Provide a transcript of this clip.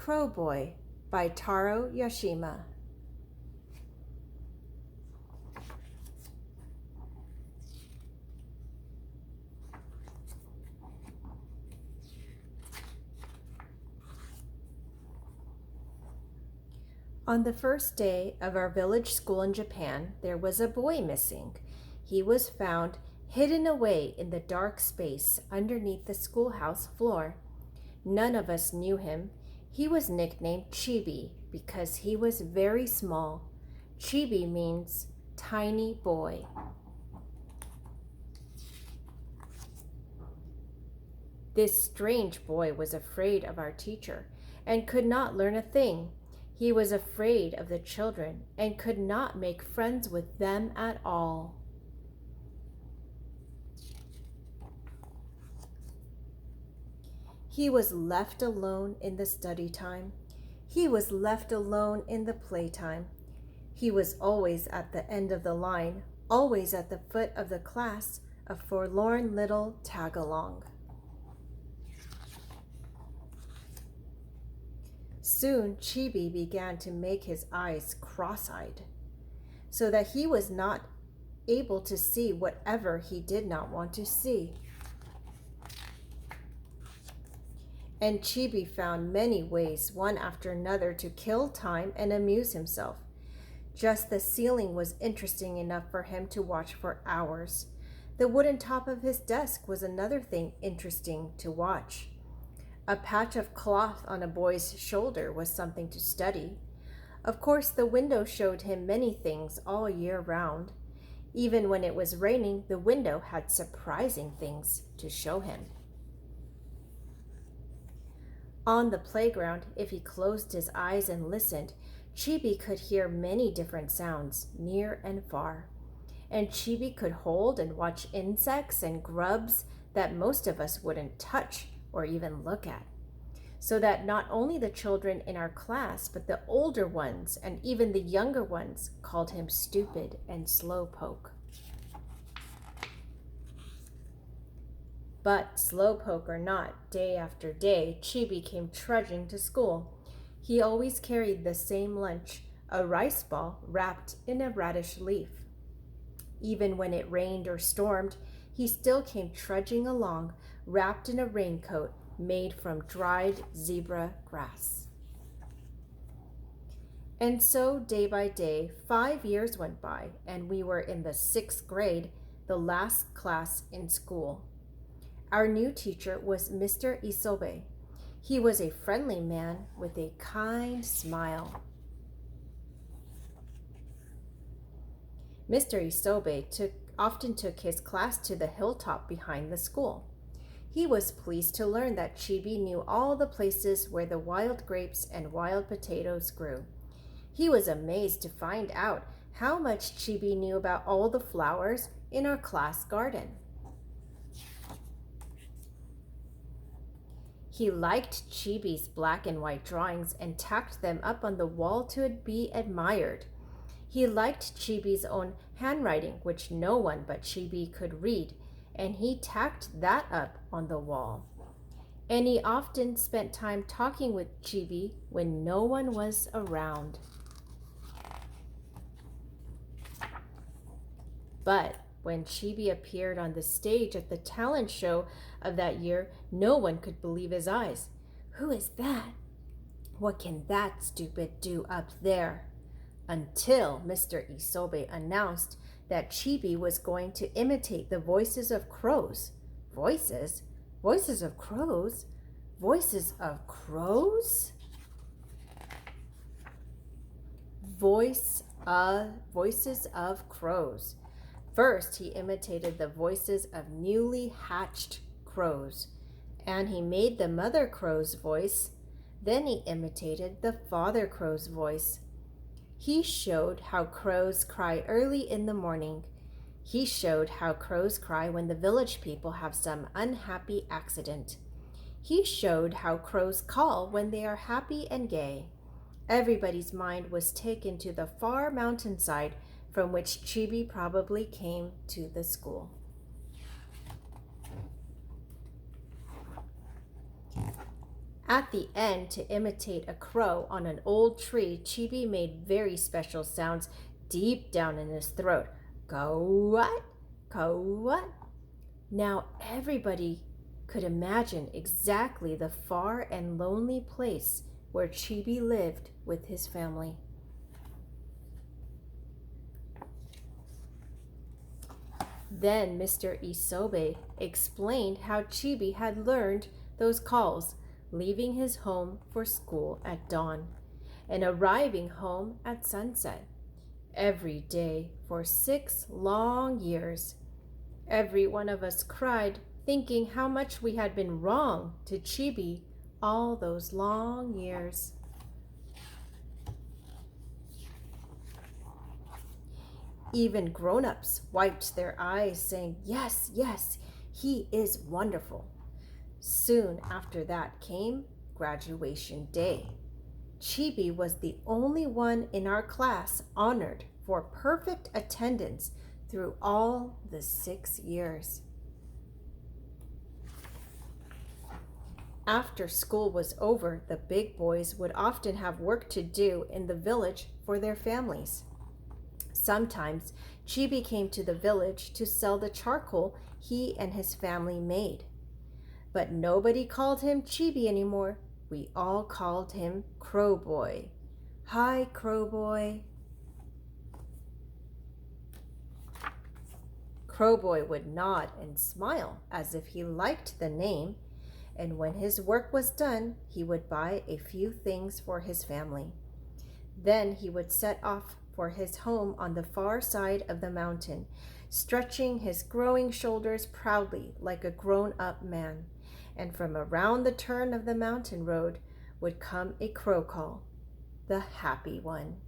Crow Boy by Taro Yashima. On the first day of our village school in Japan, there was a boy missing. He was found hidden away in the dark space underneath the schoolhouse floor. None of us knew him. He was nicknamed Chibi because he was very small. Chibi means tiny boy. This strange boy was afraid of our teacher and could not learn a thing. He was afraid of the children and could not make friends with them at all. He was left alone in the study time. He was left alone in the playtime. He was always at the end of the line, always at the foot of the class, a forlorn little tag-along. Soon Chibi began to make his eyes cross-eyed, so that he was not able to see whatever he did not want to see. And Chibi found many ways, one after another, to kill time and amuse himself. Just the ceiling was interesting enough for him to watch for hours. The wooden top of his desk was another thing interesting to watch. A patch of cloth on a boy's shoulder was something to study. Of course, the window showed him many things all year round. Even when it was raining, the window had surprising things to show him. On the playground, if he closed his eyes and listened, Chibi could hear many different sounds, near and far. And Chibi could hold and watch insects and grubs that most of us wouldn't touch or even look at. So that not only the children in our class, but the older ones and even the younger ones called him stupid and slowpoke. But slowpoke or not, day after day, Chibi came trudging to school. He always carried the same lunch, a rice ball wrapped in a radish leaf. Even when it rained or stormed, he still came trudging along, wrapped in a raincoat made from dried zebra grass. And so, day by day, 5 years went by, and we were in the 6th grade, the last class in school. Our new teacher was Mr. Isobe. He was a friendly man with a kind smile. Mr. Isobe often took his class to the hilltop behind the school. He was pleased to learn that Chibi knew all the places where the wild grapes and wild potatoes grew. He was amazed to find out how much Chibi knew about all the flowers in our class garden. He liked Chibi's black and white drawings and tacked them up on the wall to be admired. He liked Chibi's own handwriting, which no one but Chibi could read, and he tacked that up on the wall. And he often spent time talking with Chibi when no one was around. But when Chibi appeared on the stage at the talent show of that year, no one could believe his eyes. Who is that? What can that stupid do up there? Until Mr. Isobe announced that Chibi was going to imitate the voices of crows. Voices? Voices of crows? Voices of crows? Voices of crows. First, he imitated the voices of newly hatched crows, and he made the mother crow's voice. Then he imitated the father crow's voice. He showed how crows cry early in the morning. He showed how crows cry when the village people have some unhappy accident. He showed how crows call when they are happy and gay. Everybody's mind was taken to the far mountainside from which Chibi probably came to the school. At the end, to imitate a crow on an old tree, Chibi made very special sounds deep down in his throat. Go what? Go what? Now everybody could imagine exactly the far and lonely place where Chibi lived with his family. Then Mr. Isobe explained how Chibi had learned those calls, leaving his home for school at dawn and arriving home at sunset every day for 6 long years. Every one of us cried, thinking how much we had been wrong to Chibi all those long years. Even grown-ups wiped their eyes, saying, "Yes, yes, he is wonderful." Soon after that came graduation day. Chibi was the only one in our class honored for perfect attendance through all the 6 years. After school was over, the big boys would often have work to do in the village for their families. Sometimes Chibi came to the village to sell the charcoal he and his family made. But nobody called him Chibi anymore. We all called him Crow Boy. Hi, Crow Boy. Crow Boy would nod and smile as if he liked the name, and when his work was done, he would buy a few things for his family. Then he would set off for his home on the far side of the mountain, stretching his growing shoulders proudly like a grown-up man. And from around the turn of the mountain road would come a crow call, the happy one.